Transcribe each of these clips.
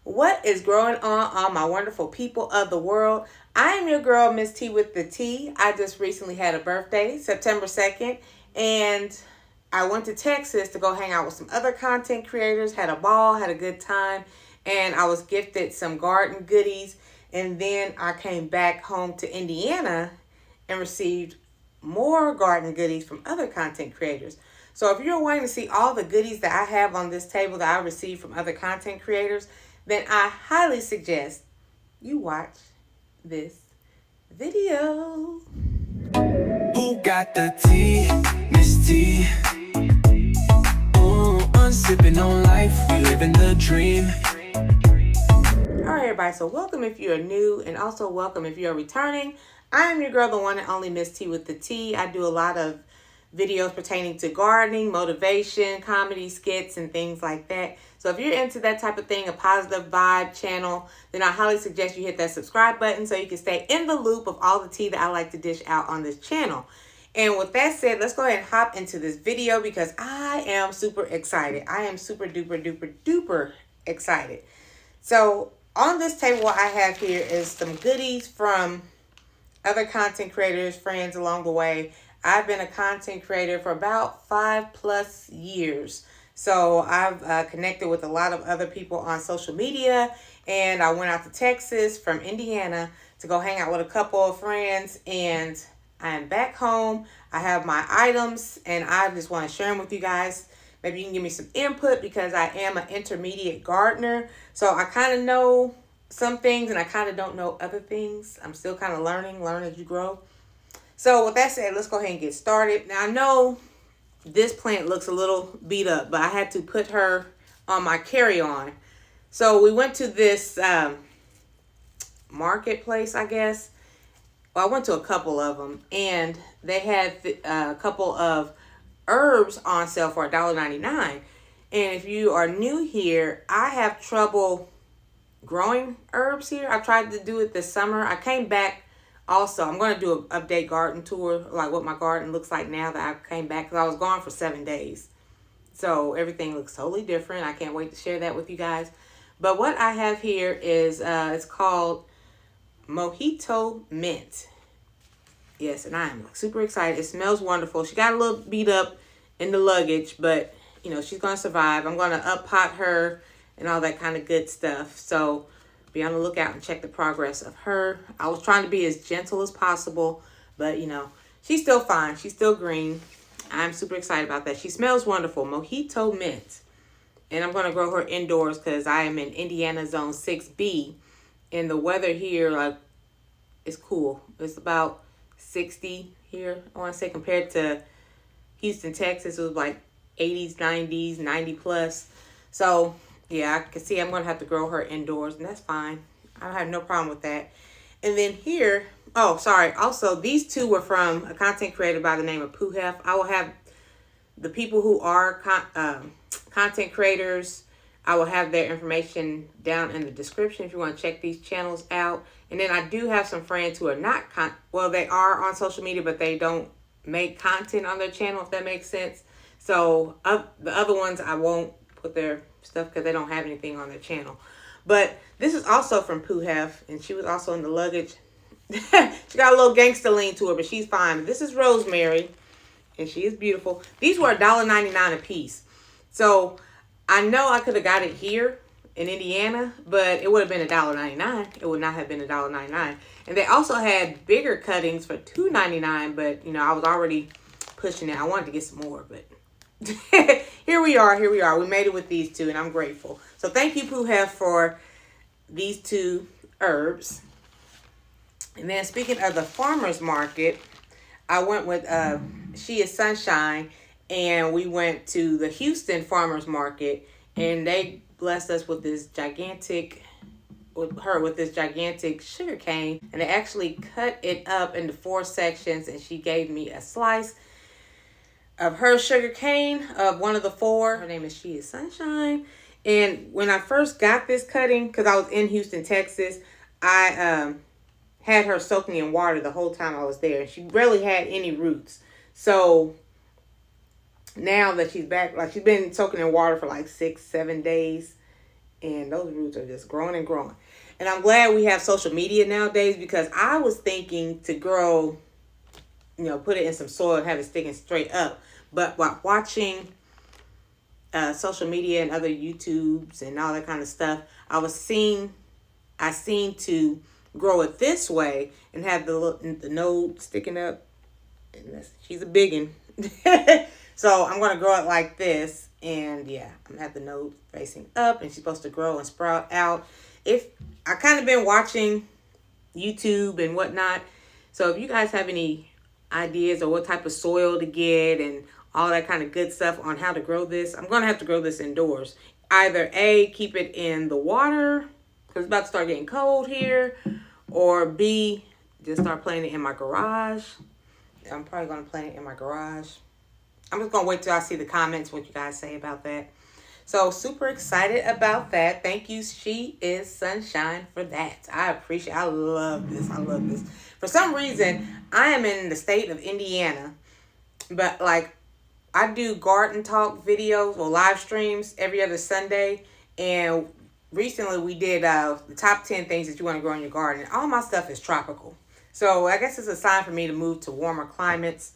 What is growing on all my wonderful people of the world? I am your girl, Miss T with the T. I just recently had a birthday, September 2nd, and I went to Texas to go hang out with some other content creators, had a ball, had a good time, and I was gifted some garden goodies. And then I came back home to Indiana and received more garden goodies from other content creators. So if you're wanting to see all the goodies that I have on this table that I received from other content creators, then I highly suggest you watch this video. Who got the tea? Miss T. Ooh, unsipping on life, we living the dream. Alright everybody, so welcome if you're new and also welcome if you're returning. I am your girl, the one and only Miss T with the T. I do a lot of videos pertaining to gardening, motivation, comedy, skits, and things like that. So if you're into that type of thing, a positive vibe channel, then I highly suggest you hit that subscribe button so you can stay in the loop of all the tea that I like to dish out on this channel. And with that said, let's go ahead and hop into this video because I am super excited. I am super duper duper duper excited. So on this table, what I have here is some goodies from other content creators, friends along the way. I've been a content creator for about 5+ years. So I've connected with a lot of other people on social media, and I went out to Texas from Indiana to go hang out with a couple of friends, and I am back home. I have my items, and I just want to share them with you guys. Maybe you can give me some input because I am an intermediate gardener. So I kind of know some things, and I kind of don't know other things. I'm still kind of learning, learn as you grow. So with that said, let's go ahead and get started. Now I know this plant looks a little beat up, but I had to put her on my carry-on. So we went to this marketplace, I guess. Well, I went to a couple of them, and they had a couple of herbs on sale for $1.99. And if you are new here, I have trouble growing herbs here. I tried to do it this summer. I came back also. I'm going to do an update garden tour, like what my garden looks like now that I came back, because I was gone for 7 days. So everything looks totally different. I can't wait to share that with you guys. But what I have here is, it's called Mojito Mint. Yes, and I am super excited. It smells wonderful. She got a little beat up in the luggage, but, you know, she's going to survive. I'm going to up-pot her and all that kind of good stuff. So be on the lookout and check the progress of her. I was trying to be as gentle as possible, but, you know, she's still fine. She's still green. I'm super excited about that. She smells wonderful. Mojito Mint. And I'm going to grow her indoors because I am in Indiana Zone 6B. And the weather here, like, is cool. It's about 60 here, I want to say, compared to Houston, Texas. It was like 80s, 90s, 90 plus. So yeah, I can see I'm going to have to grow her indoors, and that's fine. I have no problem with that. And then here, oh, sorry. Also, these two were from a content creator by the name of pooh. I will have the people who are content creators, I will have their information down in the description if you want to check these channels out. And then I do have some friends who are not, well, they are on social media, but they don't make content on their channel, if that makes sense. So the other ones, I won't put their stuff because they don't have anything on their channel. But this is also from pooh, and she was also in the luggage. She got a little gangster lean to her, but she's fine. This is Rosemary, and she is beautiful. These were $1.99 a piece. So I know I could have got it here in Indiana, but it would have been $1.99. It would not have been $1.99. And they also had bigger cuttings for $2.99, but, you know, I was already pushing it. I wanted to get some more, but here we are. Here we are. We made it with these two, and I'm grateful. So thank you, pooh, for these two herbs. And then speaking of the farmer's market, I went with She is Sunshine, and we went to the Houston farmer's market, and they blessed us with this gigantic, with this gigantic sugar cane, and they actually cut it up into 4 sections, and she gave me a slice of her sugar cane of one of the 4. Her name is She is Sunshine. And when I first got this cutting, because I was in Houston, Texas, I had her soaking in water the whole time I was there, and she barely had any roots. So now that she's back, like, she's been soaking in water for like 6-7 days, And those roots are just growing and growing. And I'm glad we have social media nowadays, because I was thinking to grow, put it in some soil and have it sticking straight up. But while watching social media and other YouTubes and all that kind of stuff, I seen to grow it this way and have the node sticking up. And she's a biggin. So I'm gonna grow it like this, and yeah, I'm gonna have the node facing up, and she's supposed to grow and sprout out. If I kind of been watching YouTube and whatnot, so if you guys have any ideas or what type of soil to get and all that kind of good stuff on how to grow this, I'm gonna have to grow this indoors. Either A, keep it in the water because it's about to start getting cold here, or B, just start planting it in my garage. I'm probably gonna plant it in my garage. I'm just gonna wait till I see the comments, what you guys say about that. So super excited about that. Thank you, She Is Sunshine, for that. I love this. I love this. For some reason, I am in the state of Indiana, but like I do garden talk videos or live streams every other Sunday, and recently we did the top 10 things that you want to grow in your garden. All my stuff is tropical. So I guess it's a sign for me to move to warmer climates.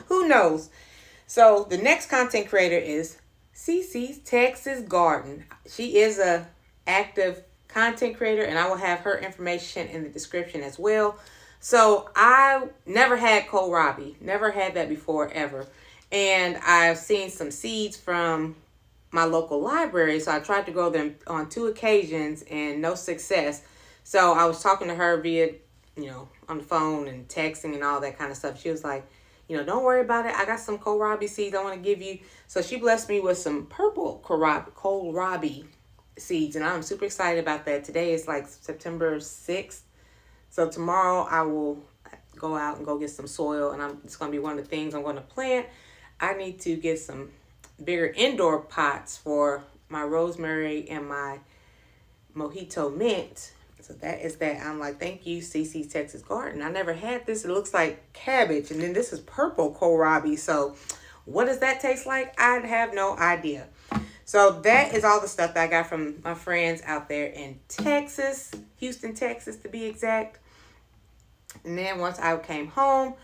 Who knows? So the next content creator is Cece's Texas Garden. She is a active content creator, and I will have her information in the description as well. So I never had kohlrabi. Never had that before, ever. And I've seen some seeds from my local library, so I tried to grow them on 2 occasions and no success. So I was talking to her via on the phone and texting and all that kind of stuff. She was like, don't worry about it. I got some kohlrabi seeds I want to give you. So she blessed me with some purple kohlrabi seeds, and I'm super excited about that. Today is like September 6th. So tomorrow I will go out and go get some soil, and it's going to be one of the things I'm going to plant. I need to get some bigger indoor pots for my rosemary and my mojito mint. So that is that. I'm like, thank you, Cece's Texas Garden. I never had this. It looks like cabbage. And then this is purple kohlrabi. So what does that taste like? I have no idea. So that is all the stuff that I got from my friends out there in Texas, Houston, Texas to be exact. And then once I came home,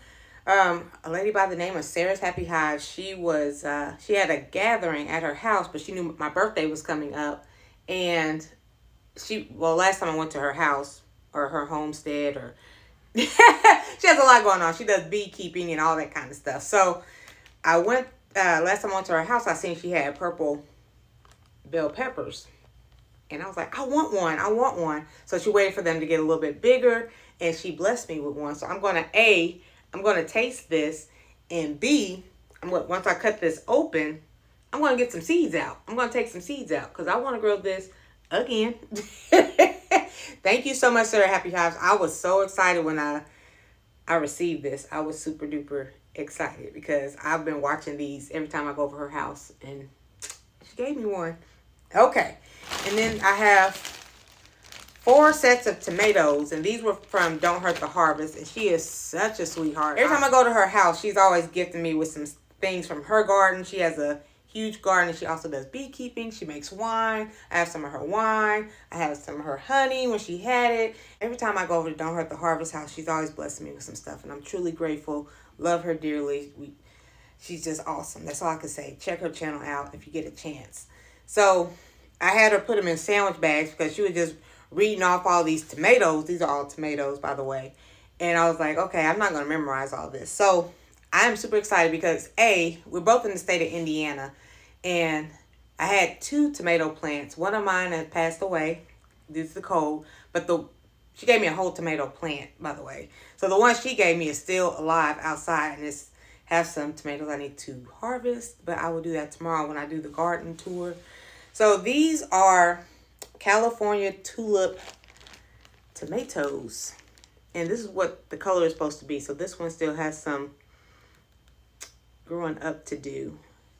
a lady by the name of Sara's Happy Hives, she had a gathering at her house, but she knew my birthday was coming up. And last time I went to her house or her homestead, or she has a lot going on. She does beekeeping and all that kind of stuff. So I went, last time I went to her house, I seen she had purple bell peppers. And I was like, I want one. So she waited for them to get a little bit bigger, and she blessed me with one. So I'm going to taste this, and B, once I cut this open, I'm going to get some seeds out. I'm going to take some seeds out because I want to grow this again. Thank you so much, Sara Happy Hives. I was so excited when I received this. I was super duper excited because I've been watching these every time I go over her house, and she gave me one. Okay, and then I have 4 sets of tomatoes, and these were from Don't Hurt the Harvest, and she is such a sweetheart. Every time I go to her house, she's always gifting me with some things from her garden. She has a huge garden. She also does beekeeping. She makes wine. I have some of her wine. I have some of her honey when she had it. Every time I go over to Don't Hurt the Harvest house, she's always blessing me with some stuff, and I'm truly grateful. Love her dearly. She's just awesome. That's all I can say. Check her channel out if you get a chance. So I had her put them in sandwich bags because she was just reading off all these tomatoes. These are all tomatoes, by the way. And I was like, okay, I'm not going to memorize all this. So I am super excited because A, we're both in the state of Indiana, and I had 2 tomato plants. One of mine had passed away due to the cold, but she gave me a whole tomato plant, by the way. So the one she gave me is still alive outside, and has some tomatoes I need to harvest, but I will do that tomorrow when I do the garden tour. So these are California tulip tomatoes, and this is what the color is supposed to be. So this one still has some growing up to do,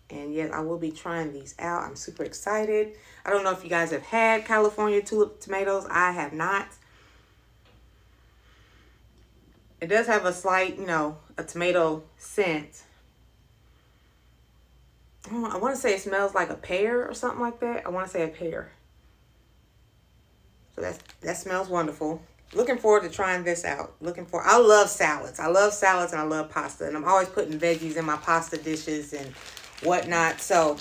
and yes, I will be trying these out. I'm super excited. I don't know if you guys have had California tulip tomatoes. I have not. It does have a slight, a tomato scent. I want to say it smells like a pear or something like that. I want to say a pear. So that smells wonderful. Looking forward to trying this out. I love salads. I love salads and I love pasta. And I'm always putting veggies in my pasta dishes and whatnot. So,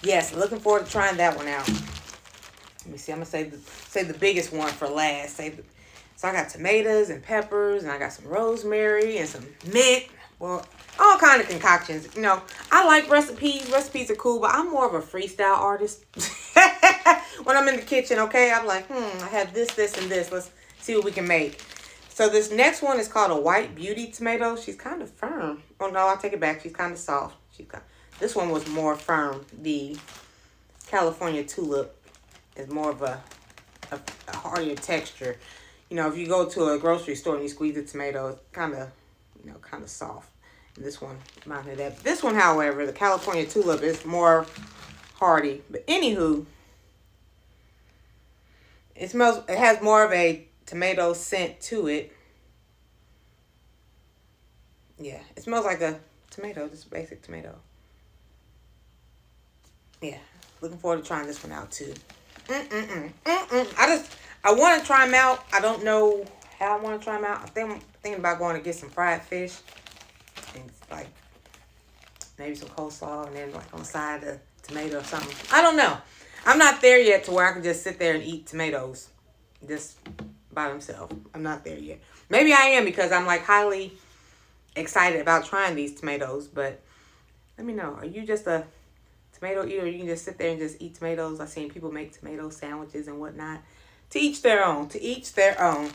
yes, looking forward to trying that one out. Let me see. I'm going to save the biggest one for last. So I got tomatoes and peppers, and I got some rosemary and some mint. Well, all kind of concoctions. You know, I like recipes. Recipes are cool, but I'm more of a freestyle artist. When I'm in the kitchen, okay, I'm like, I have this, this, and this. Let's see what we can make. So this next one is called a white beauty tomato. She's kind of firm. Oh, no, I'll take it back. She's kind of soft. This one was more firm. The California tulip is more of a hardier texture. You know, if you go to a grocery store and you squeeze a tomato, it's kind of soft. And this one reminds me of that. This one, however, the California tulip is more hardy. But anywho, it has more of a tomato scent to it. Yeah, it smells like a tomato, just a basic tomato. Yeah, looking forward to trying this one out too. I want to try them out. I don't know how I want to try them out. I'm thinking about going to get some fried fish and like maybe some coleslaw and then like on the side a tomato or something. I don't know. I'm not there yet to where I can just sit there and eat tomatoes just by themselves. I'm not there yet. Maybe I am because I'm like highly excited about trying these tomatoes. But let me know. Are you just a tomato eater? You can just sit there and just eat tomatoes. I've seen people make tomato sandwiches and whatnot. To each their own. To each their own.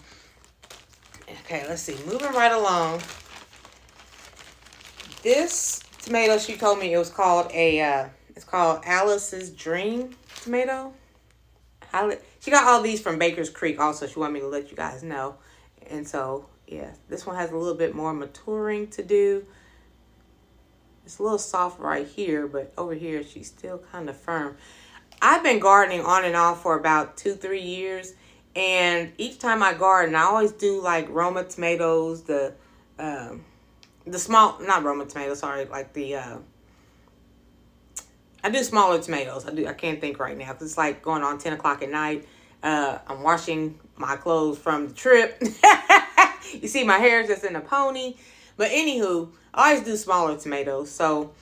Okay, let's see. Moving right along. This tomato, she told me it was called it's called Alice's Dream tomato. She got all these from Baker's Creek also. She wanted me to let you guys know. And so, yeah, this one has a little bit more maturing to do. It's a little soft right here, but over here she's still kind of firm. I've been gardening on and off for about 2-3 years, and each time I garden, I always do like Roma tomatoes, the small, not Roma tomatoes, sorry, like I do smaller tomatoes. I can't think right now because it's like going on 10 o'clock at night. I'm washing my clothes from the trip. You see my hair is just in a pony. But anywho, I always do smaller tomatoes. So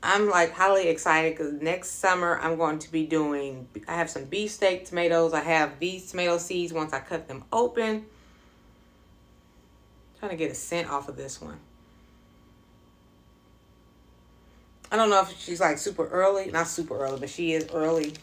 I'm like highly excited because next summer I'm going to be I have some beefsteak tomatoes. I have these tomato seeds once I cut them open. I'm trying to get a scent off of this one. I don't know if she's like super early. Not super early, but she is early.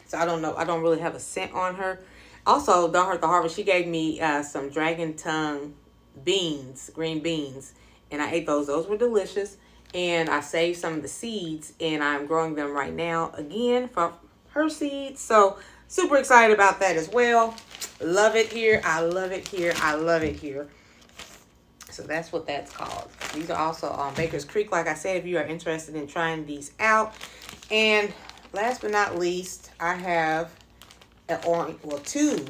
So I don't know. I don't really have a scent on her. Also, Don't Hurt the Harvest, she gave me some dragon tongue beans, green beans. And I ate those. Those were delicious. And I saved some of the seeds. And I'm growing them right now again from her seeds. So super excited about that as well. Love it here. I love it here. I love it here. So that's what that's called. These are also on Baker's Creek. Like I said, if you are interested in trying these out. And last but not least, I have two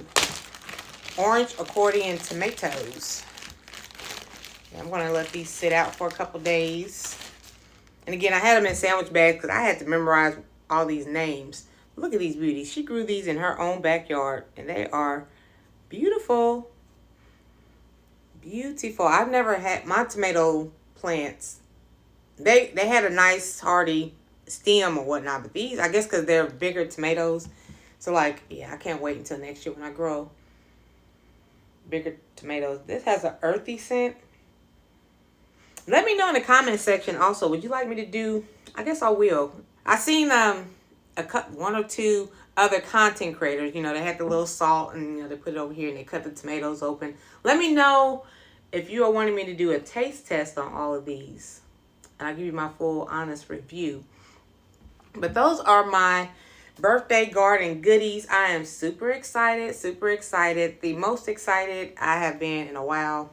orange accordion tomatoes. And I'm going to let these sit out for a couple days. And again, I had them in sandwich bags because I had to memorize all these names. Look at these beauties. She grew these in her own backyard. And they are beautiful. Beautiful. I've never had my tomato plants. They had a nice hardy stem or whatnot. But these, I guess because they're bigger tomatoes. So like, yeah, I can't wait until next year when I grow bigger tomatoes. This has an earthy scent. Let me know in the comment section also. Would you like me to do, I guess I will. I seen one or two other content creators, you know, they had the little salt and, you know, they put it over here and they cut the tomatoes open. Let me know if you are wanting me to do a taste test on all of these. And I'll give you my full honest review. But those are my birthday garden goodies. I am super excited, super excited. The most excited I have been in a while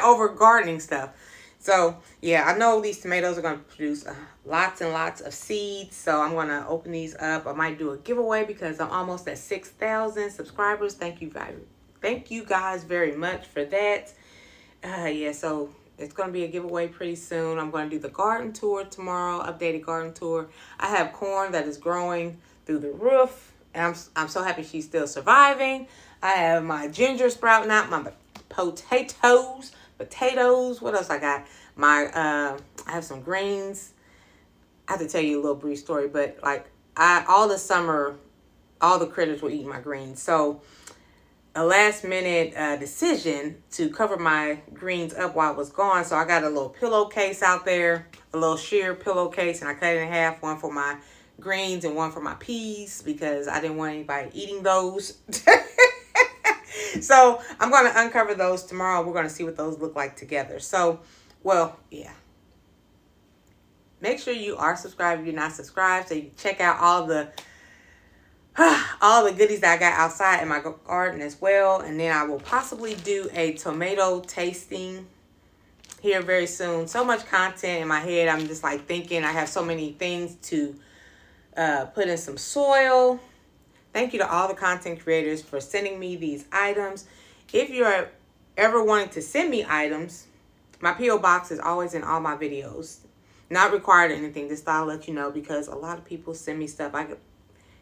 over gardening stuff. So, yeah, I know these tomatoes are going to produce lots and lots of seeds. So, I'm going to open these up. I might do a giveaway because I'm almost at 6,000 subscribers. Thank you guys very much for that. Yeah, so It's going to be a giveaway pretty soon. I'm going to do the garden tour tomorrow, updated garden tour. I have corn that is growing through the roof, and I'm so happy she's still surviving. I have my ginger sprouting out, my potatoes. What else I got? I have some greens. I have to tell you a little brief story, but like all the summer, all the critters were eating my greens. So a last minute decision to cover my greens up while I was gone. So I got a little pillowcase out there, a little sheer pillowcase, and I cut it in half, one for my greens and one for my peas because I didn't want anybody eating those. So I'm going to uncover those tomorrow. We're going to see what those look like together. So, well, yeah. Make sure you are subscribed if you're not subscribed, so you can check out all the goodies that I got outside in my garden as well. And then I will possibly do a tomato tasting here very soon. So much content in my head. I'm just like thinking I have so many things to put in some soil. Thank you to all the content creators for sending me these items. If you're ever wanting to send me items, my P.O. box is always in all my videos. Not required or anything. Just thought I'll let you know because a lot of people send me stuff. I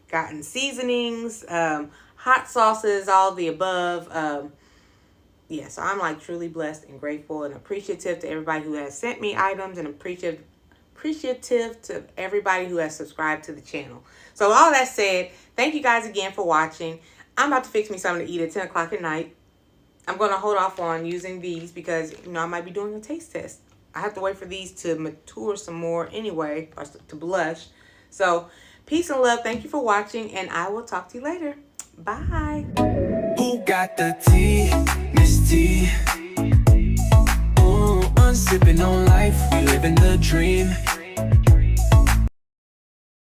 gotten seasonings, hot sauces, all the above. Yeah, so I'm like truly blessed and grateful and appreciative to everybody who has sent me items and appreciative to everybody who has subscribed to the channel. So all that said, thank you guys again for watching. I'm about to fix me something to eat at 10 o'clock at night. I'm going to hold off on using these because, you know, I might be doing a taste test. I have to wait for these to mature some more anyway, or to blush. So, peace and love. Thank you for watching, and I will talk to you later. Bye. Who got the tea? Miss T. Ooh, I'm sipping on life, we living the dream.